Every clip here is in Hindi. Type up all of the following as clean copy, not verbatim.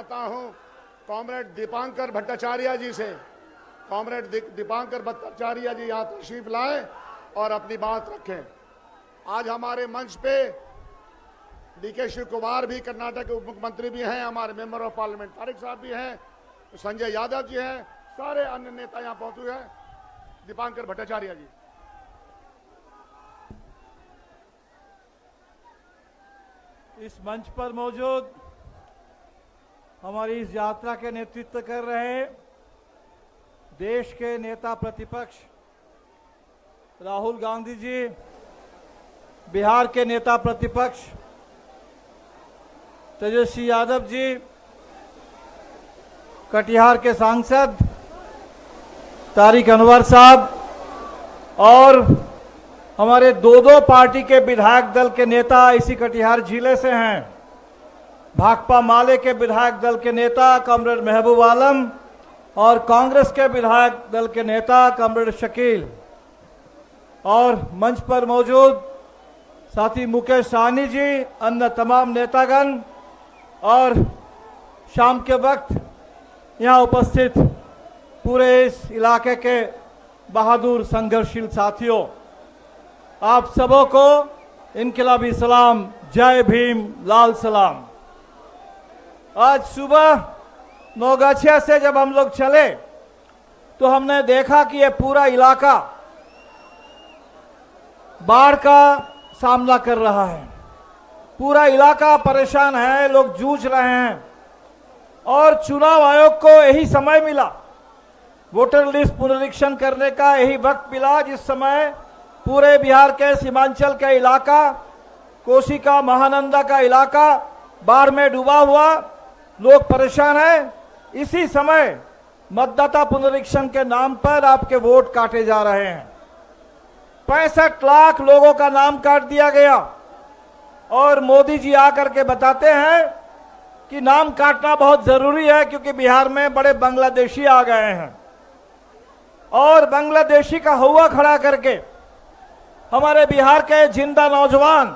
चाहता हूं कॉमरेड दीपांकर भट्टाचार्य जी से, कॉमरेड दीपांकर भट्टाचार्य जी यहाँ तशरीफ लाएं और अपनी बात रखें। आज हमारे मंच पे डीके शिव कुमार भी, कर्नाटक के उप मुख्यमंत्री भी हैं, हमारे मेंबर ऑफ पार्लियामेंट तारिक साहब भी हैं, संजय यादव जी हैं, सारे अन्य नेता यहाँ पहुंचे हैं। दीपांकर भट्टाचार्य जी। इस मंच पर मौजूद हमारी इस यात्रा के नेतृत्व कर रहे देश के नेता प्रतिपक्ष राहुल गांधी जी, बिहार के नेता प्रतिपक्ष तेजस्वी यादव जी, कटिहार के सांसद तारिक अनवर साहब और हमारे दो पार्टी के विधायक दल के नेता इसी कटिहार जिले से हैं। भाकपा माले के विधायक दल के नेता कॉमरेड महबूब आलम और कांग्रेस के विधायक दल के नेता कॉमरेड शकील और मंच पर मौजूद साथी मुकेश सहनी जी, अन्य तमाम नेतागण और शाम के वक्त यहाँ उपस्थित पूरे इस इलाके के बहादुर संघर्षशील साथियों, आप सबों को इनकलाबी सलाम, जय भीम, लाल सलाम। आज सुबह नौगाछिया से जब हम लोग चले तो हमने देखा कि ये पूरा इलाका बाढ़ का सामना कर रहा है। पूरा इलाका परेशान है, लोग जूझ रहे हैं और चुनाव आयोग को यही समय मिला, वोटर लिस्ट पुनरीक्षण करने का यही वक्त मिला जिस समय पूरे बिहार के सीमांचल का इलाका, कोसी का, महानंदा का इलाका बाढ़ में डूबा हुआ, लोग परेशान हैं। इसी समय मतदाता पुनरीक्षण के नाम पर आपके वोट काटे जा रहे हैं। 65 लाख लोगों का नाम काट दिया गया और मोदी जी आकर के बताते हैं कि नाम काटना बहुत जरूरी है क्योंकि बिहार में बड़े बांग्लादेशी आ गए हैं और बांग्लादेशी का हौवा खड़ा करके हमारे बिहार के जिंदा नौजवान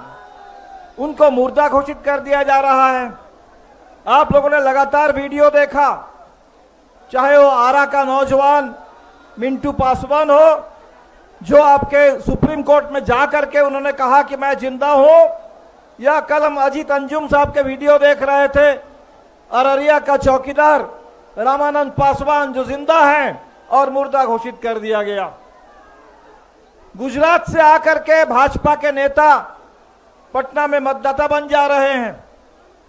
उनको मुर्दा घोषित कर दिया जा रहा है। आप लोगों ने लगातार वीडियो देखा, चाहे वो आरा का नौजवान मिंटू पासवान हो जो आपके सुप्रीम कोर्ट में जा करके उन्होंने कहा कि मैं जिंदा हूं, या कल हम अजीत अंजुम साहब के वीडियो देख रहे थे, अररिया का चौकीदार रामानंद पासवान जो जिंदा हैं और मुर्दा घोषित कर दिया गया। गुजरात से आकर के भाजपा के नेता पटना में मतदाता बन जा रहे हैं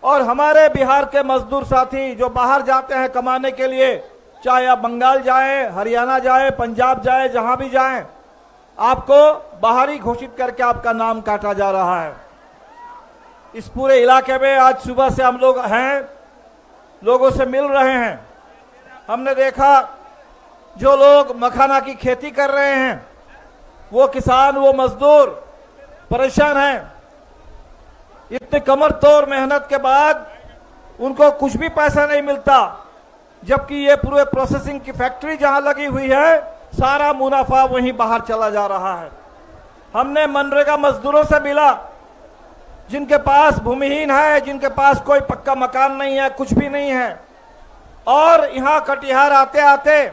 और हमारे बिहार के मजदूर साथी जो बाहर जाते हैं कमाने के लिए, चाहे आप बंगाल जाएं, हरियाणा जाएं, पंजाब जाएं, जहां भी जाएं, आपको बाहरी घोषित करके आपका नाम काटा जा रहा है। इस पूरे इलाके में आज सुबह से हम लोग हैं, लोगों से मिल रहे हैं। हमने देखा जो लोग मखाना की खेती कर रहे हैं, वो किसान, वो मजदूर परेशान हैं। इतने कमर तोड़ मेहनत के बाद उनको कुछ भी पैसा नहीं मिलता, जबकि ये पूरे प्रोसेसिंग की फैक्ट्री जहां लगी हुई है, सारा मुनाफा वहीं बाहर चला जा रहा है। हमने मनरेगा मजदूरों से मिला जिनके पास भूमिहीन है, जिनके पास कोई पक्का मकान नहीं है, कुछ भी नहीं है, और यहाँ कटिहार आते आते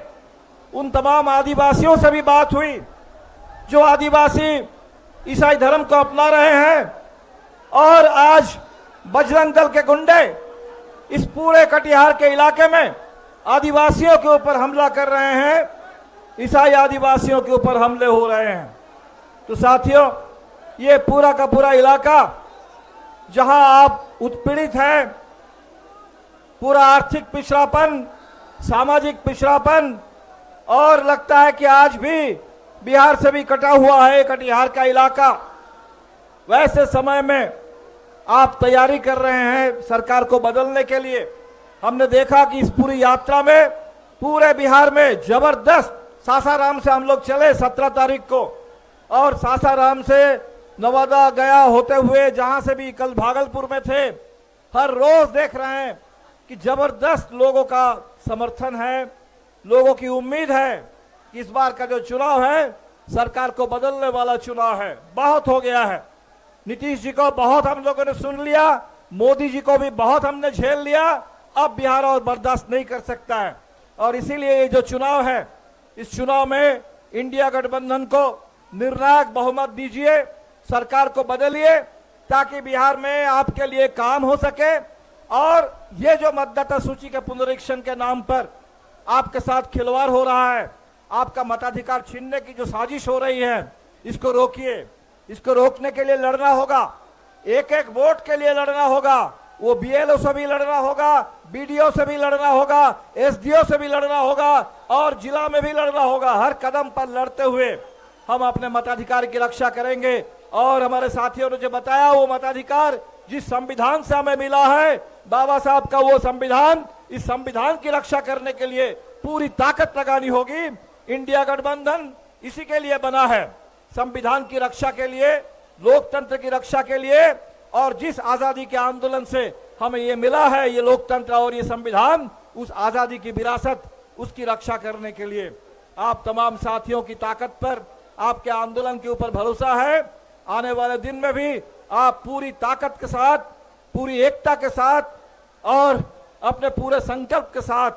उन तमाम आदिवासियों से भी बात हुई जो आदिवासी ईसाई धर्म को अपना रहे हैं और आज बजरंग दल के गुंडे इस पूरे कटिहार के इलाके में आदिवासियों के ऊपर हमला कर रहे हैं, ईसाई आदिवासियों के ऊपर हमले हो रहे हैं। तो साथियों, ये पूरा का पूरा इलाका जहां आप उत्पीड़ित हैं, पूरा आर्थिक पिछड़ापन, सामाजिक पिछड़ापन, और लगता है कि आज भी बिहार से भी कटा हुआ है कटिहार का इलाका। वैसे समय में आप तैयारी कर रहे हैं सरकार को बदलने के लिए। हमने देखा कि इस पूरी यात्रा में पूरे बिहार में जबरदस्त, सासाराम से हम लोग चले 17 तारीख को, और सासाराम से नवादा गया होते हुए जहां से भी कल भागलपुर में थे, हर रोज देख रहे हैं कि जबरदस्त लोगों का समर्थन है, लोगों की उम्मीद है कि इस बार का जो चुनाव है सरकार को बदलने वाला चुनाव है। बहुत हो गया है, नीतीश जी को बहुत हम लोगों ने सुन लिया, मोदी जी को भी बहुत हमने झेल लिया, अब बिहार और बर्दाश्त नहीं कर सकता है। और इसीलिए ये जो चुनाव है, इस चुनाव में इंडिया गठबंधन को निर्णायक बहुमत दीजिए, सरकार को बदलिए, ताकि बिहार में आपके लिए काम हो सके। और ये जो मतदाता सूची के पुनरीक्षण के नाम पर आपके साथ खिलवाड़ हो रहा है, आपका मताधिकार छीनने की जो साजिश हो रही है, इसको रोकिए। इसको रोकने के लिए लड़ना होगा, एक एक वोट के लिए लड़ना होगा। वो बीएलओ से भी लड़ना होगा, बीडीओ से भी लड़ना होगा, एसडीओ से भी लड़ना होगा और जिला में भी लड़ना होगा। हर कदम पर लड़ते हुए हम अपने मताधिकार की रक्षा करेंगे। और हमारे साथियों ने जो बताया, वो मताधिकार जिस संविधान से हमें मिला है, बाबा साहब का वो संविधान, इस संविधान की रक्षा करने के लिए पूरी ताकत लगानी होगी। इंडिया गठबंधन इसी के लिए बना है, संविधान की रक्षा के लिए, लोकतंत्र की रक्षा के लिए। और जिस आजादी के आंदोलन से हमें ये मिला है, ये लोकतंत्र और ये संविधान, उस आजादी की विरासत, उसकी रक्षा करने के लिए आप तमाम साथियों की ताकत पर, आपके आंदोलन के ऊपर भरोसा है। आने वाले दिन में भी आप पूरी ताकत के साथ, पूरी एकता के साथ और अपने पूरे संकल्प के साथ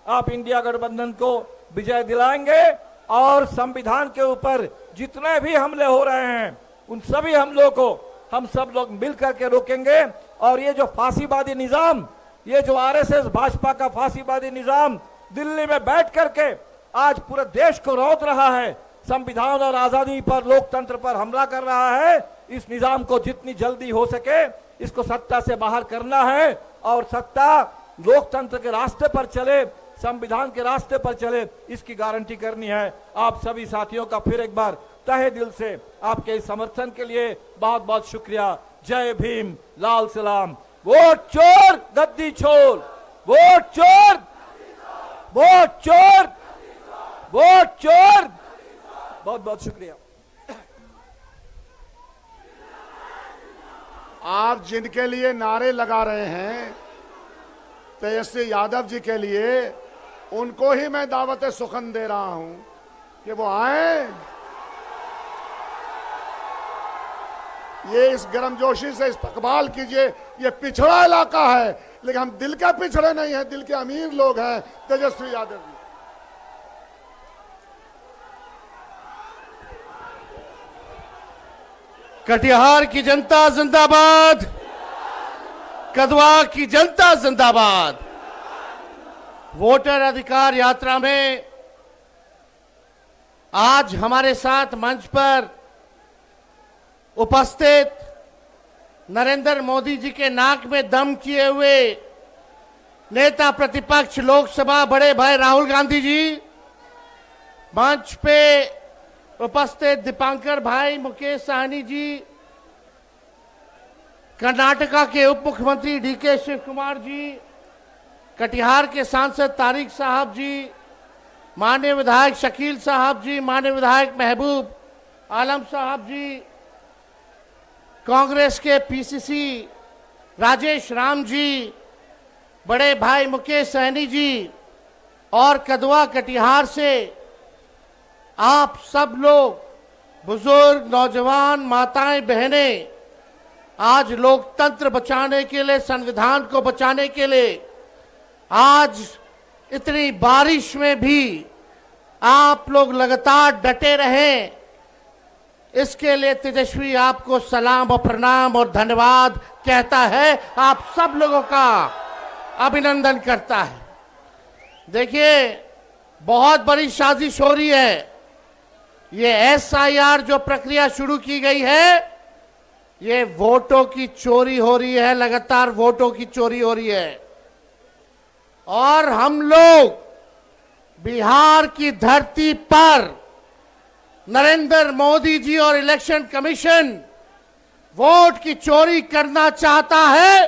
आप इंडिया गठबंधन को विजय दिलाएंगे। और संविधान के ऊपर जितने भी हमले हो रहे हैं, उन सभी हमलों को हम सब लोग मिलकर के रोकेंगे। और ये जो फांसीवादी निजाम, ये जो आरएसएस भाजपा का फांसीवादी निजाम दिल्ली में बैठ करके आज पूरे देश को रौंद रहा है, संविधान और आजादी पर, लोकतंत्र पर हमला कर रहा है, इस निजाम को जितनी जल्दी हो सके इसको सत्ता से बाहर करना है। और सत्ता लोकतंत्र के रास्ते पर चले, संविधान के रास्ते पर चले, इसकी गारंटी करनी है। आप सभी साथियों का फिर एक बार तहे दिल से आपके इस समर्थन के लिए बहुत बहुत शुक्रिया। जय भीम, लाल सलाम। वोट चोर गद्दी छोड़, वोट चोर, वोट चोर, वोट चोर। बहुत बहुत शुक्रिया। आप जिनके लिए नारे लगा रहे हैं, तेजस्वी यादव जी के लिए, उनको ही मैं दावत सुखन दे रहा हूं कि वो आए, ये इस गर्मजोशी से इस्तकबाल कीजिए। ये पिछड़ा इलाका है, लेकिन हम दिल के पिछड़े नहीं हैं, दिल के अमीर लोग हैं। तेजस्वी यादव जी, कटिहार की जनता जिंदाबाद, कदवा की जनता जिंदाबाद। वोटर अधिकार यात्रा में आज हमारे साथ मंच पर उपस्थित नरेंद्र मोदी जी के नाक में दम किए हुए नेता प्रतिपक्ष लोकसभा बड़े भाई राहुल गांधी जी, मंच पे उपस्थित दीपांकर भाई मुकेश साहनी जी, कर्नाटका के उप मुख्यमंत्री डीके शिव कुमार जी, कटिहार के सांसद तारिक साहब जी, माननीय विधायक शकील साहब जी, माननीय विधायक महबूब आलम साहब जी, कांग्रेस के पीसीसी राजेश राम जी, बड़े भाई मुकेश सहनी जी और कदवा कटिहार से आप सब लोग, बुजुर्ग, नौजवान, माताएं, बहनें, आज लोकतंत्र बचाने के लिए, संविधान को बचाने के लिए, आज इतनी बारिश में भी आप लोग लगातार डटे रहें, इसके लिए तेजस्वी आपको सलाम और प्रणाम और धन्यवाद कहता है, आप सब लोगों का अभिनंदन करता है। देखिए, बहुत बड़ी साजिश हो रही है। ये एसआईआर जो प्रक्रिया शुरू की गई है, ये वोटों की चोरी हो रही है, लगातार वोटों की चोरी हो रही है। और हम लोग बिहार की धरती पर नरेंद्र मोदी जी और इलेक्शन कमीशन वोट की चोरी करना चाहता है,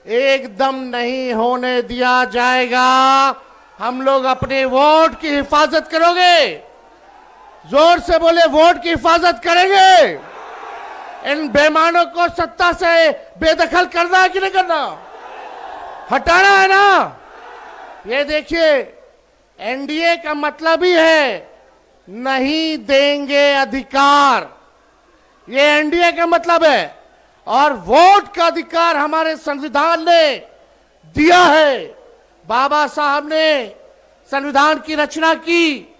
एकदम नहीं होने दिया जाएगा। हम लोग अपने वोट की हिफाजत करोगे, जोर से बोले, वोट की हिफाजत करेंगे। इन बेईमानों को सत्ता से बेदखल करना है कि नहीं करना, हटाना है ना। ये देखिए, एनडीए का मतलब ही है नहीं देंगे अधिकार, ये एनडीए का मतलब है। और वोट का अधिकार हमारे संविधान ने दिया है। बाबा साहब ने संविधान की रचना की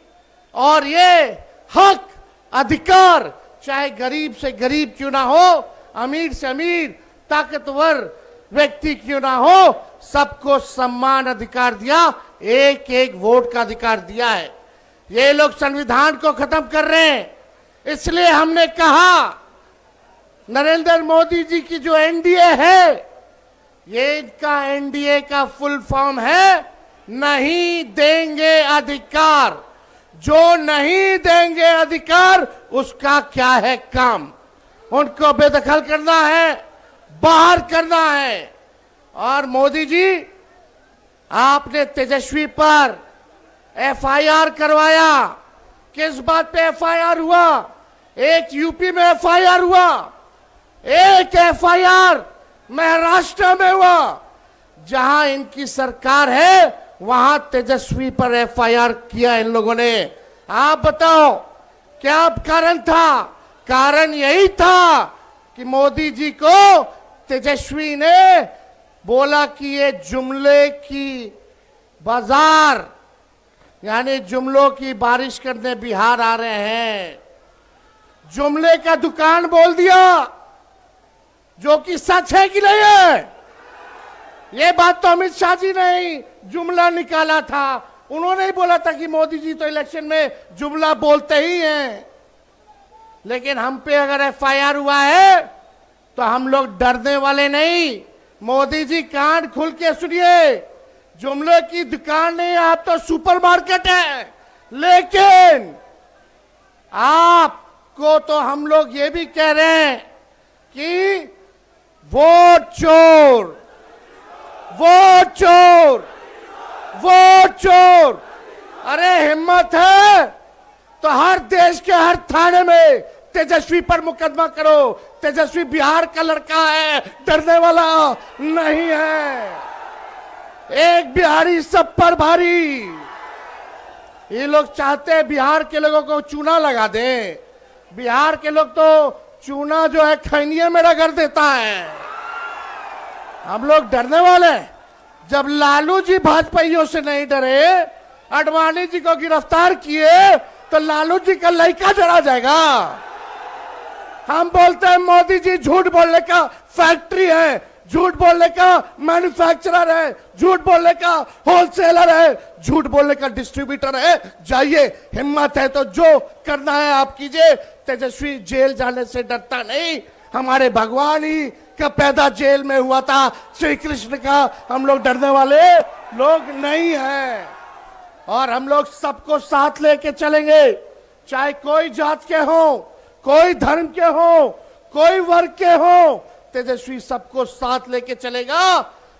और ये हक अधिकार चाहे गरीब से गरीब क्यों ना हो, अमीर से अमीर, ताकतवर व्यक्ति क्यों ना हो, सबको सम्मान अधिकार दिया, एक एक वोट का अधिकार दिया है। ये लोग संविधान को खत्म कर रहे हैं। इसलिए हमने कहा नरेंद्र मोदी जी की जो एनडीए है, ये इनका एनडीए का फुल फॉर्म है नहीं देंगे अधिकार। जो नहीं देंगे अधिकार उसका क्या है काम, उनको बेदखल करना है, बाहर करना है। और मोदी जी, आपने तेजस्वी पर एफआईआर करवाया। किस बात पे एफआईआर हुआ? एक यूपी में एफआईआर हुआ, एक एफआईआर महाराष्ट्र में हुआ। जहां इनकी सरकार है वहां तेजस्वी पर एफआईआर किया इन लोगों ने। आप बताओ क्या कारण था? कारण यही था कि मोदी जी को तेजस्वी ने बोला कि ये जुमले की बाजार, यानी जुमलों की बारिश करने बिहार आ रहे हैं। जुमले का दुकान बोल दिया, जो कि सच है कि नहीं है? ये बात तो अमित शाह जी ने ही जुमला निकाला था। उन्होंने ही बोला था कि मोदी जी तो इलेक्शन में जुमला बोलते ही हैं। लेकिन हम पे अगर एफआईआर हुआ है तो हम लोग डरने वाले नहीं। मोदी जी कान खुल के सुनिए, जुमले की दुकान नहीं, आप तो सुपरमार्केट है। लेकिन आपको तो हम लोग ये भी कह रहे हैं कि वोट चोर, वोट चोर, वोट चोर। अरे हिम्मत है तो हर देश के हर थाने में तेजस्वी पर मुकदमा करो। तेजस्वी बिहार का लड़का है, डरने वाला नहीं है। एक बिहारी सब पर भारी। ये लोग चाहते हैं बिहार के लोगों को चूना लगा दें। बिहार के लोग तो चूना जो है खैनिये में रगड़ देता है। हम लोग डरने वाले हैं। जब लालू जी भाजपाइयों से नहीं डरे, अडवाणी जी को गिरफ्तार किए, तो लालू जी का लड़का डरा जाएगा। हम बोलते हैं मोदी जी झूठ बोलने का फैक्ट्री है, झूठ बोलने का मैन्युफैक्चरर है, झूठ बोलने का होलसेलर है, झूठ बोलने का डिस्ट्रीब्यूटर है। जाइए, हिम्मत है तो जो करना है आप कीजिए। तेजस्वी जेल जाने से डरता नहीं। हमारे भगवान ही का पैदा जेल में हुआ था, श्री कृष्ण का। हम लोग डरने वाले लोग नहीं हैं। और हम लोग सबको साथ लेके चलेंगे, चाहे कोई जात के हो, कोई धर्म के हो, कोई वर्ग के हो। तेजस्वी सबको साथ लेके चलेगा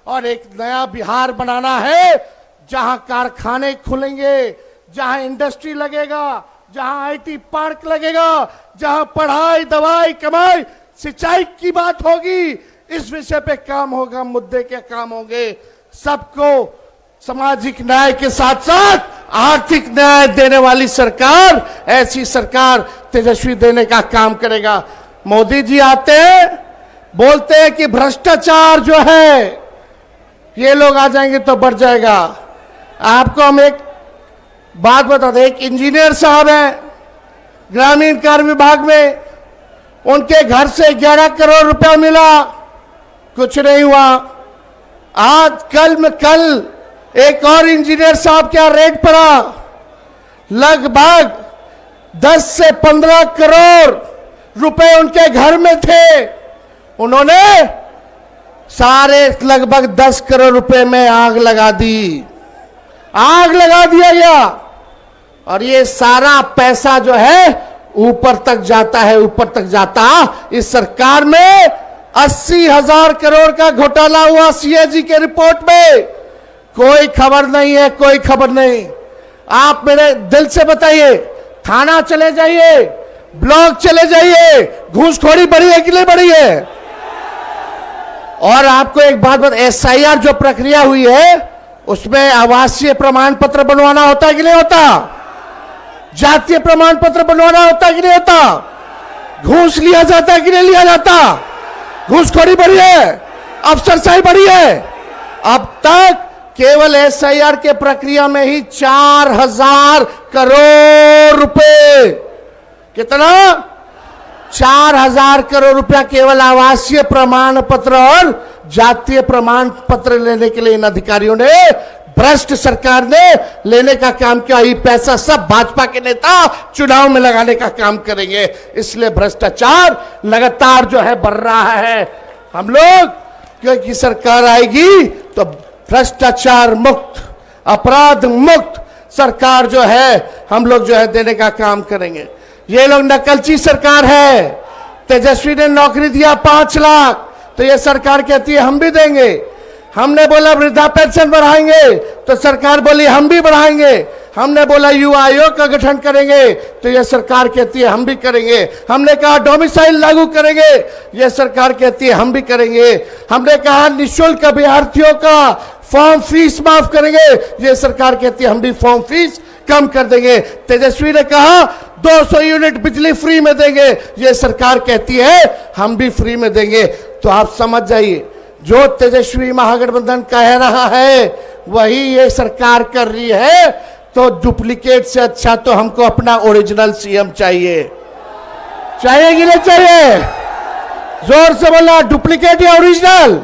और एक नया बिहार बनाना है, जहां कारखाने खुलेंगे, जहां इंडस्ट्री लगेगा, जहां आईटी पार्क लगेगा, जहां पढ़ाई, दवाई, कमाई, सिंचाई की बात होगी। इस विषय पे काम होगा, मुद्दे के काम होंगे। सबको सामाजिक न्याय के साथ साथ आर्थिक न्याय देने वाली सरकार, ऐसी सरकार तेजस्वी देने का काम करेगा। मोदी जी आते हैं, बोलते हैं कि भ्रष्टाचार जो है ये लोग आ जाएंगे तो बढ़ जाएगा। आपको हम एक बात बता दें, एक इंजीनियर साहब हैं ग्रामीण कार्य विभाग में, उनके घर से 11 करोड़ रुपया मिला, कुछ नहीं हुआ। आज कल एक और इंजीनियर साहब क्या रेट पड़ा, लगभग 10 से 15 करोड़ रुपए उनके घर में थे। उन्होंने सारे लगभग 10 करोड़ रुपए में आग लगा दी, आग लगा दिया गया। और ये सारा पैसा जो है ऊपर तक जाता है, ऊपर तक जाता। इस सरकार में 80,000 करोड़ का घोटाला हुआ सीएजी के रिपोर्ट में। कोई खबर नहीं है, कोई खबर नहीं। आप मेरे दिल से बताइए, थाना चले जाइए, ब्लॉक चले जाइए, घूसखोरी बढ़ी है कि नहीं बढ़ी है? और आपको एक बात बता, एसआईआर जो प्रक्रिया हुई है उसमें आवासीय प्रमाण पत्र बनवाना होता है कि नहीं होता? जातीय प्रमाण पत्र बनवाना होता है कि नहीं होता? घूस लिया जाता है कि नहीं लिया जाता? घूसखोरी बढ़ी है, अफसरशाही बढ़ी है, अब तक केवल एसआईआर के प्रक्रिया में ही 4,000 करोड़ रुपए, कितना 4,000 करोड़ रुपया केवल आवासीय प्रमाण पत्र और जातीय प्रमाण पत्र लेने के लिए इन अधिकारियों ने, भ्रष्ट सरकार ने लेने का काम किया। ये पैसा सब भाजपा के नेता चुनाव में लगाने का काम करेंगे, इसलिए भ्रष्टाचार लगातार जो है बढ़ रहा है। हम लोग क्योंकि सरकार आएगी तो भ्रष्टाचार मुक्त, अपराध मुक्त सरकार जो है हम लोग जो है देने का काम करेंगे। ये लोग नकलची सरकार है। तेजस्वी ने नौकरी दिया 5 लाख, तो ये सरकार कहती है हम भी देंगे। हमने बोला वृद्धा पेंशन बढ़ाएंगे, तो सरकार बोली हम भी बढ़ाएंगे। हमने बोला युवा आयोग का गठन करेंगे, तो यह सरकार कहती है हम भी करेंगे। हमने कहा डोमिसाइल लागू करेंगे, यह सरकार कहती है हम भी करेंगे। हमने कहा निःशुल्क अभ्यर्थियों का फॉर्म फीस माफ करेंगे, यह सरकार कहती है हम भी फॉर्म फीस कम कर देंगे। तेजस्वी ने कहा 200 यूनिट बिजली फ्री में देंगे, यह सरकार कहती है हम भी फ्री में देंगे। तो आप समझ जाइए, जो तेजस्वी महागठबंधन कह रहा है वही ये सरकार कर रही है। तो डुप्लीकेट से अच्छा तो हमको अपना ओरिजिनल सीएम चाहिए। चाहिए कि नहीं चाहिए? जोर से बोला, डुप्लीकेट या ओरिजिनल?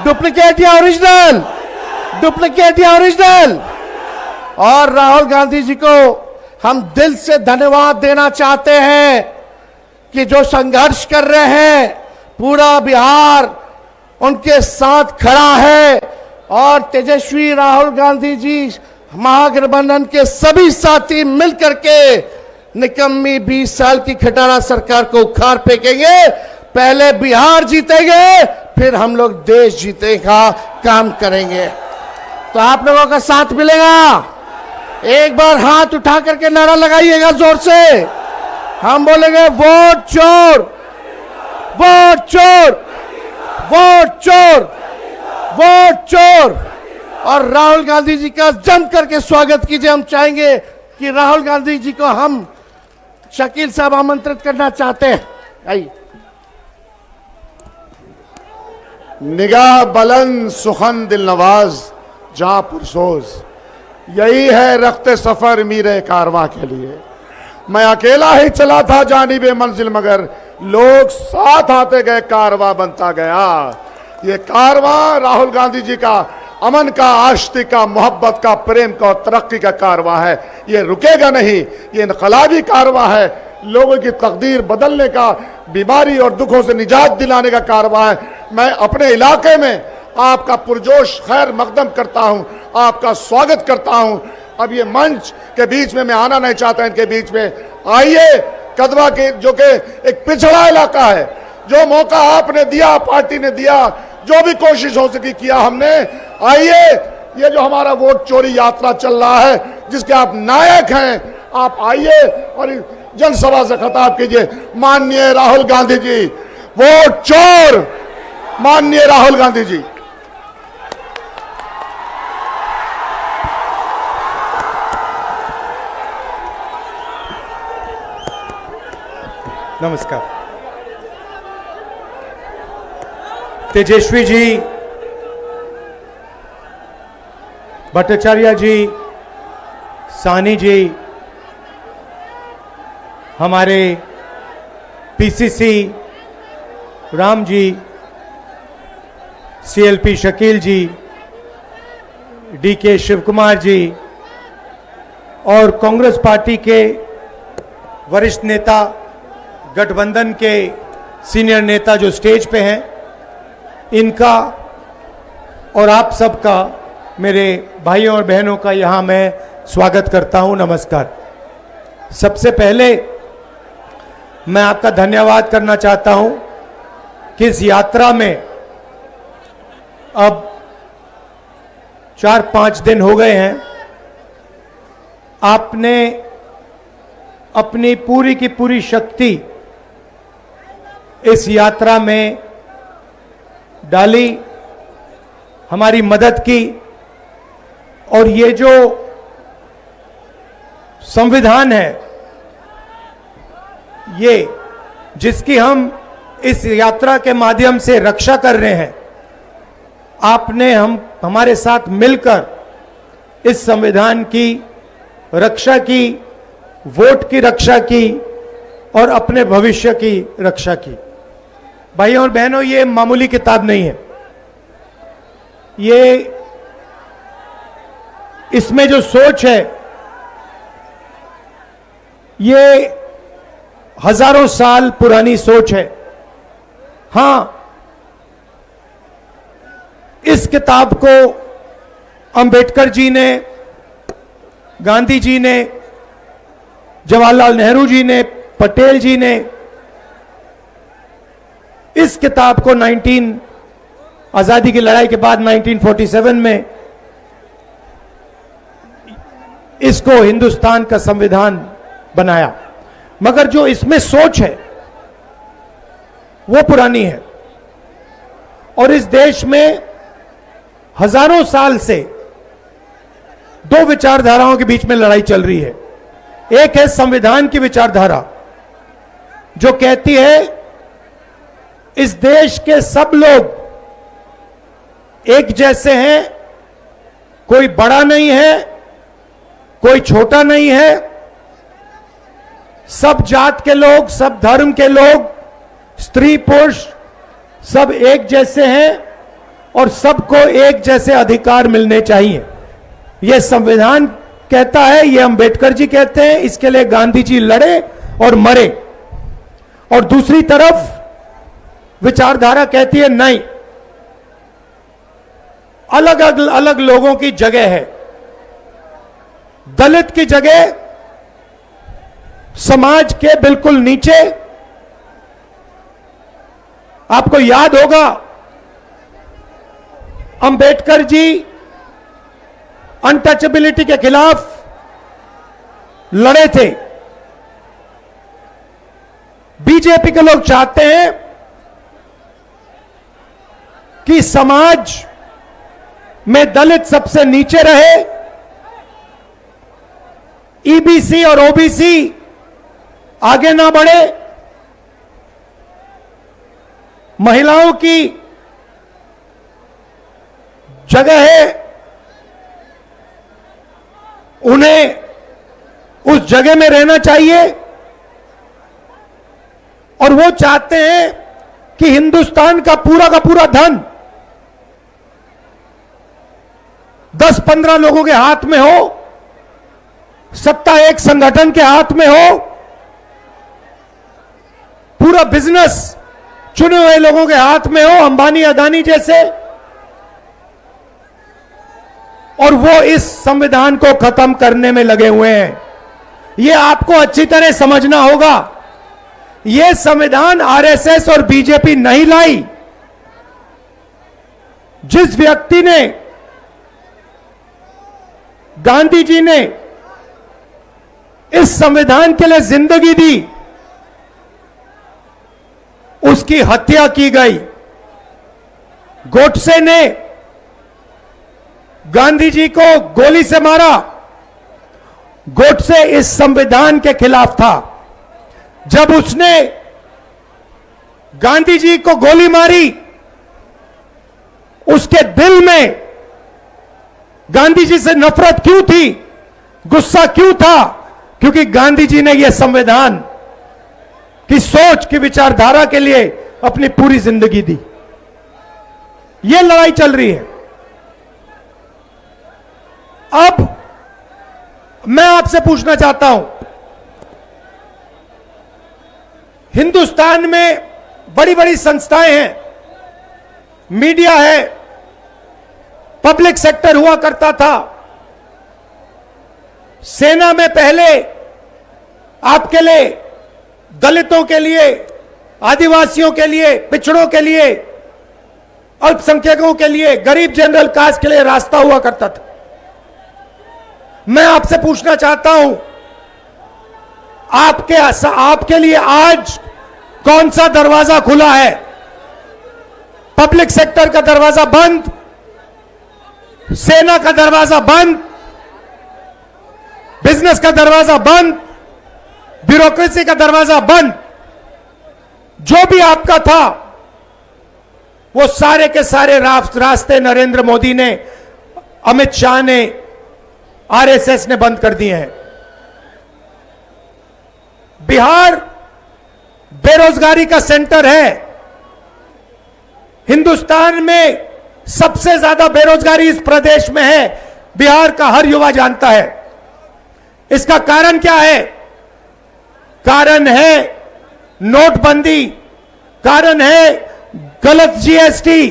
डुप्लीकेट या ओरिजिनल? डुप्लीकेट या ओरिजिनल? और राहुल गांधी जी को हम दिल से धन्यवाद देना चाहते हैं कि जो संघर्ष कर रहे हैं, पूरा बिहार उनके साथ खड़ा है। और तेजस्वी राहुल गांधी जी महागठबंधन के सभी साथी मिलकर के निकम्मी 20 साल की खटारा सरकार को उखाड़ फेंकेंगे। पहले बिहार जीतेंगे, फिर हम लोग देश जीतने का काम करेंगे। तो आप लोगों का साथ मिलेगा। एक बार हाथ उठा करके नारा लगाइएगा जोर से। हम बोलेंगे वोट चोर, वोट चोर, वोट चोर, वोट चोर। और राहुल गांधी जी का जम करके स्वागत कीजिए। हम चाहेंगे कि राहुल गांधी जी को हम शकील साहब आमंत्रित करना चाहते हैं। आइए। निगाह बुलंद सुखन दिल नवाज जहां पुरसोज, यही है रखते सफर मीरे कारवां के लिए। मैं अकेला ही चला था जानिबे मंजिल, मगर लोग साथ आते गए, कारवां बनता गया। ये कारवां राहुल गांधी जी का अमन का, आश्ती का, मोहब्बत का, प्रेम का और तरक्की का कारवां है। ये रुकेगा नहीं, ये इनकलाबी कारवां है। लोगों की तकदीर बदलने का, बीमारी और दुखों से निजात दिलाने का कारवां है। मैं अपने इलाके में आपका पुरजोश खैर मकदम करता हूं, आपका स्वागत करता हूं। अब ये मंच के बीच में मैं आना नहीं चाहता, इनके बीच में आइए। कदवा के जो कि एक पिछड़ा इलाका है, जो मौका आपने दिया, पार्टी ने दिया, जो भी कोशिश हो सकी किया हमने। आइए, ये जो हमारा वोट चोरी यात्रा चल रहा है, जिसके आप नायक हैं, आप आइए और जनसभा से खिताब कीजिए। माननीय राहुल गांधी जी, वोट चोर, माननीय राहुल गांधी जी। नमस्कार। तेजस्वी जी, भट्टाचार्य जी, सानी जी, हमारे पीसीसी राम जी, सीएलपी शकील जी, डीके शिव कुमार जी और कांग्रेस पार्टी के वरिष्ठ नेता, गठबंधन के सीनियर नेता जो स्टेज पे हैं, इनका और आप सबका, मेरे भाइयों और बहनों का यहाँ मैं स्वागत करता हूँ। नमस्कार। सबसे पहले मैं आपका धन्यवाद करना चाहता हूँ कि इस यात्रा में अब 4-5 दिन हो गए हैं, आपने अपनी पूरी की पूरी शक्ति इस यात्रा में डाली, हमारी मदद की। और ये जो संविधान है, ये जिसकी हम इस यात्रा के माध्यम से रक्षा कर रहे हैं, आपने हमारे साथ मिलकर इस संविधान की रक्षा की, वोट की रक्षा की और अपने भविष्य की रक्षा की। भाइयों और बहनों, ये मामूली किताब नहीं है। ये इसमें जो सोच है ये हजारों साल पुरानी सोच है। हां, इस किताब को अंबेडकर जी ने, गांधी जी ने, जवाहरलाल नेहरू जी ने, पटेल जी ने इस किताब को आजादी की लड़ाई के बाद 1947 में इसको हिंदुस्तान का संविधान बनाया। मगर जो इसमें सोच है वो पुरानी है और इस देश में हजारों साल से दो विचारधाराओं के बीच में लड़ाई चल रही है। एक है संविधान की विचारधारा जो कहती है इस देश के सब लोग एक जैसे हैं, कोई बड़ा नहीं है, कोई छोटा नहीं है, सब जात के लोग, सब धर्म के लोग, स्त्री पुरुष सब एक जैसे हैं और सबको एक जैसे अधिकार मिलने चाहिए। यह संविधान कहता है, यह अंबेडकर जी कहते हैं, इसके लिए गांधी जी लड़े और मरे। और दूसरी तरफ विचारधारा कहती है नहीं, अलग अलग लोगों की जगह है। दलित की जगह समाज के बिल्कुल नीचे, आपको याद होगा अंबेडकर जी अनटचेबिलिटी के खिलाफ लड़े थे। बीजेपी के लोग चाहते हैं कि समाज में दलित सबसे नीचे रहे, ईबीसी और ओबीसी आगे ना बढ़े, महिलाओं की जगह है, उन्हें उस जगह में रहना चाहिए। और वो चाहते हैं कि हिंदुस्तान का पूरा धन 10-15 लोगों के हाथ में हो, सत्ता एक संगठन के हाथ में हो, पूरा बिजनेस चुने हुए लोगों के हाथ में हो, अंबानी अदानी जैसे। और वो इस संविधान को खत्म करने में लगे हुए हैं। यह आपको अच्छी तरह समझना होगा। यह संविधान आरएसएस और बीजेपी नहीं लाई। जिस व्यक्ति ने, गांधी जी ने इस संविधान के लिए जिंदगी दी, उसकी हत्या की गई। गोडसे ने गांधी जी को गोली से मारा। गोडसे इस संविधान के खिलाफ था। जब उसने गांधी जी को गोली मारी, उसके दिल में गांधी जी से नफरत क्यों थी, गुस्सा क्यों था? क्योंकि गांधी जी ने यह संविधान की सोच की विचारधारा के लिए अपनी पूरी जिंदगी दी। यह लड़ाई चल रही है। अब मैं आपसे पूछना चाहता हूं, हिंदुस्तान में बड़ी बड़ी संस्थाएं हैं, मीडिया है, पब्लिक सेक्टर हुआ करता था। सेना में पहले आपके लिए, दलितों के लिए, आदिवासियों के लिए, पिछड़ों के लिए, अल्पसंख्यकों के लिए, गरीब जनरल कास्ट के लिए रास्ता हुआ करता था। मैं आपसे पूछना चाहता हूं, आपके लिए आज कौन सा दरवाजा खुला है? पब्लिक सेक्टर का दरवाजा बंद, सेना का दरवाजा बंद, बिजनेस का दरवाजा बंद, ब्यूरोक्रेसी का दरवाजा बंद। जो भी आपका था वो सारे के सारे रास्ते नरेंद्र मोदी ने, अमित शाह ने, आरएसएस ने बंद कर दिए हैं। बिहार बेरोजगारी का सेंटर है। हिंदुस्तान में सबसे ज्यादा बेरोजगारी इस प्रदेश में है, बिहार का हर युवा जानता है। इसका कारण क्या है? कारण है नोटबंदी, कारण है गलत जीएसटी,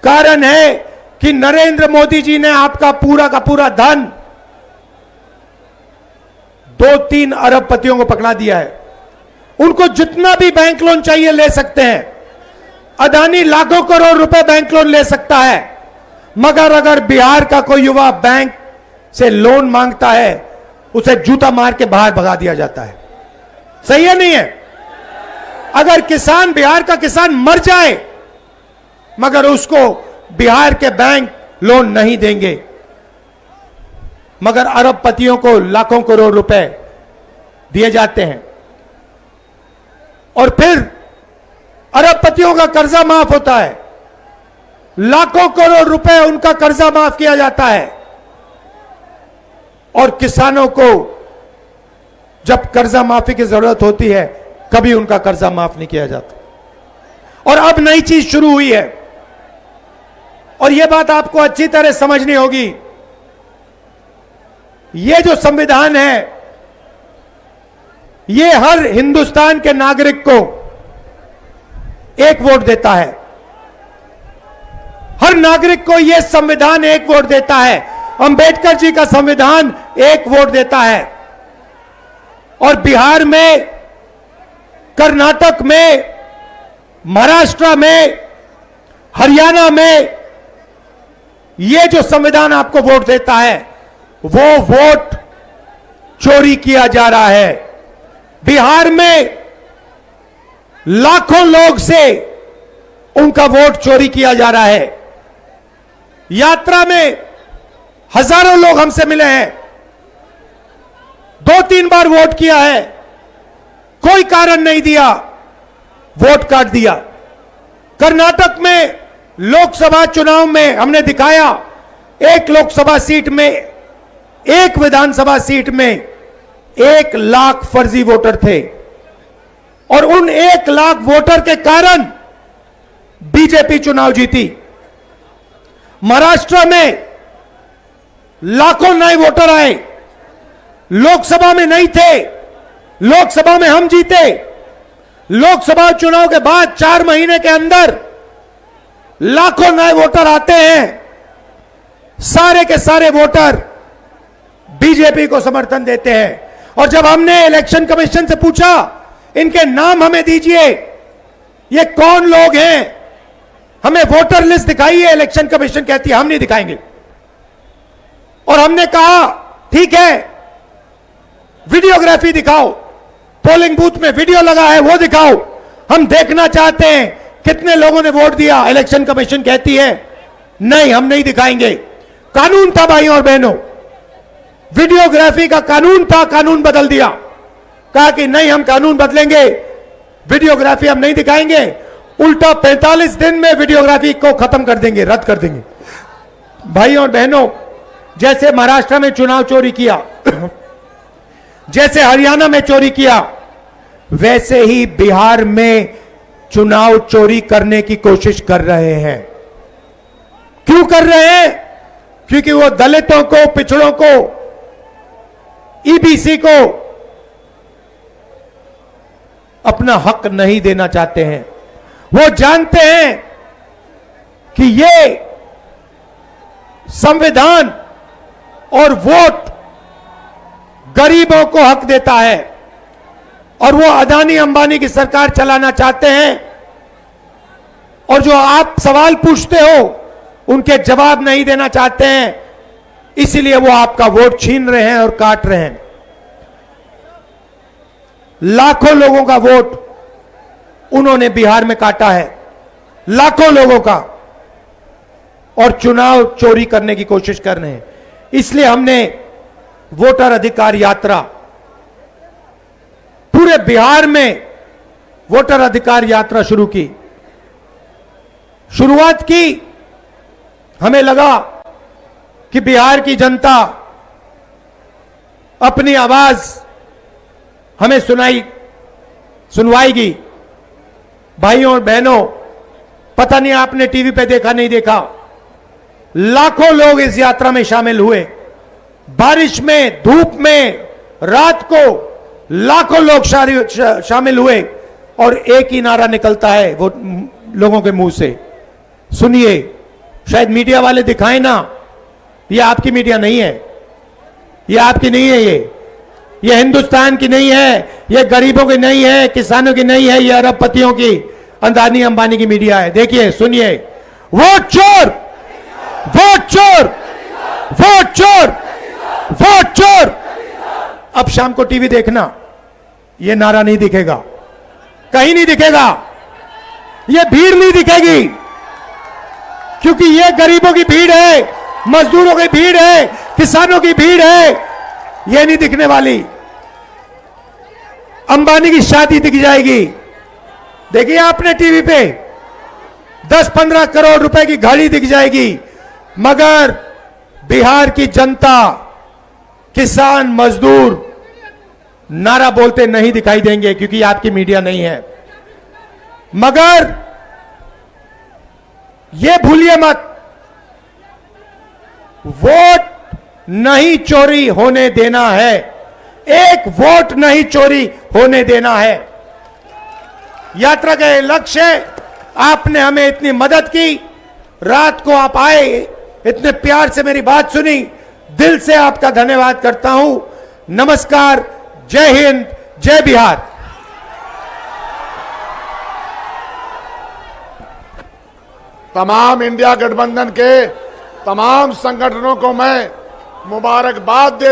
कारण है कि नरेंद्र मोदी जी ने आपका पूरा का पूरा धन 2-3 अरबपतियों को पकड़ा दिया है। उनको जितना भी बैंक लोन चाहिए ले सकते हैं। अदानी लाखों करोड़ रुपए बैंक लोन ले सकता है, मगर अगर बिहार का कोई युवा बैंक से लोन मांगता है, उसे जूता मार के बाहर भगा दिया जाता है। सही है नहीं है? अगर किसान, बिहार का किसान मर जाए, मगर उसको बिहार के बैंक लोन नहीं देंगे, मगर अरबपतियों को लाखों करोड़ रुपए दिए जाते हैं। और फिर अरबपतियों का कर्जा माफ होता है, लाखों करोड़ रुपए उनका कर्जा माफ किया जाता है। और किसानों को जब कर्जा माफी की जरूरत होती है, कभी उनका कर्जा माफ नहीं किया जाता। और अब नई चीज शुरू हुई है, और यह बात आपको अच्छी तरह समझनी होगी। यह जो संविधान है, यह हर हिंदुस्तान के नागरिक को एक वोट देता है। हर नागरिक को यह संविधान एक वोट देता है। अंबेडकर जी का संविधान एक वोट देता है। और बिहार में, कर्नाटक में, महाराष्ट्र में, हरियाणा में यह जो संविधान आपको वोट देता है, वो वोट चोरी किया जा रहा है। बिहार में लाखों लोग से उनका वोट चोरी किया जा रहा है। यात्रा में हजारों लोग हमसे मिले हैं, 2-3 बार वोट किया है, कोई कारण नहीं दिया, वोट काट दिया। कर्नाटक में लोकसभा चुनाव में हमने दिखाया, एक लोकसभा सीट में, एक विधानसभा सीट में 1 लाख फर्जी वोटर थे, और उन 1 लाख वोटर के कारण बीजेपी चुनाव जीती। महाराष्ट्र में लाखों नए वोटर आए, लोकसभा में नहीं थे, लोकसभा में हम जीते। लोकसभा चुनाव के बाद 4 महीने के अंदर लाखों नए वोटर आते हैं। सारे के सारे वोटर बीजेपी को समर्थन देते हैं। और जब हमने इलेक्शन कमीशन से पूछा, इनके नाम हमें दीजिए, ये कौन लोग हैं, हमें वोटर लिस्ट दिखाइए, इलेक्शन कमीशन कहती है हम नहीं दिखाएंगे। और हमने कहा ठीक है, वीडियोग्राफी दिखाओ, पोलिंग बूथ में वीडियो लगा है वो दिखाओ, हम देखना चाहते हैं कितने लोगों ने वोट दिया। इलेक्शन कमीशन कहती है नहीं, हम नहीं दिखाएंगे। कानून था भाइयों और बहनों, वीडियोग्राफी का कानून था, कानून बदल दिया। कहा कि नहीं, हम कानून बदलेंगे, वीडियोग्राफी हम नहीं दिखाएंगे। उल्टा 45 दिन में वीडियोग्राफी को खत्म कर देंगे, रद्द कर देंगे। भाइयों और बहनों, जैसे महाराष्ट्र में चुनाव चोरी किया, जैसे हरियाणा में चोरी किया, वैसे ही बिहार में चुनाव चोरी करने की कोशिश कर रहे हैं। क्यों कर रहे हैं? क्योंकि वो दलितों को, पिछड़ों को, ईबीसी को अपना हक नहीं देना चाहते हैं। वो जानते हैं कि ये संविधान और वोट गरीबों को हक देता है, और वो अदानी अंबानी की सरकार चलाना चाहते हैं। और जो आप सवाल पूछते हो उनके जवाब नहीं देना चाहते हैं, इसीलिए वो आपका वोट छीन रहे हैं और काट रहे हैं। लाखों लोगों का वोट उन्होंने बिहार में काटा है, लाखों लोगों का, और चुनाव चोरी करने की कोशिश कर रहे हैं। इसलिए हमने वोटर अधिकार यात्रा, पूरे बिहार में वोटर अधिकार यात्रा शुरू की। शुरुआत की, हमें लगा कि बिहार की जनता अपनी आवाज हमें सुनवाएगी। भाइयों और बहनों, पता नहीं आपने टीवी पे देखा नहीं देखा, लाखों लोग इस यात्रा में शामिल हुए। बारिश में, धूप में, रात को लाखों लोग शामिल हुए और एक ही नारा निकलता है वो लोगों के मुंह से। सुनिए, शायद मीडिया वाले दिखाएं ना, ये आपकी मीडिया नहीं है, ये आपकी नहीं है, ये हिंदुस्तान की नहीं है, ये गरीबों की नहीं है, किसानों की नहीं है, ये अरबपतियों की, अंदानी अंबानी की मीडिया है। देखिए, सुनिए, वोट चोर, वोट चोर, वोट चोर, वोट चोर। अब शाम को टीवी देखना, ये नारा नहीं दिखेगा, कहीं नहीं दिखेगा, ये भीड़ नहीं दिखेगी, क्योंकि ये गरीबों की भीड़ है, मजदूरों की भीड़ है, किसानों की भीड़ है, ये नहीं दिखने वाली। अंबानी की शादी दिख जाएगी, देखिए आपने टीवी पे 10-15 करोड़ रुपए की गाड़ी दिख जाएगी, मगर बिहार की जनता, किसान, मजदूर नारा बोलते नहीं दिखाई देंगे, क्योंकि आपकी मीडिया नहीं है। मगर यह भूलिए मत, वोट नहीं चोरी होने देना है, एक वोट नहीं चोरी होने देना है। यात्रा का लक्ष्य, आपने हमें इतनी मदद की, रात को आप आए, इतने प्यार से मेरी बात सुनी, दिल से आपका धन्यवाद करता हूं। नमस्कार, जय हिंद, जय बिहार। तमाम इंडिया गठबंधन के तमाम संगठनों को मैं मुबारकबाद देता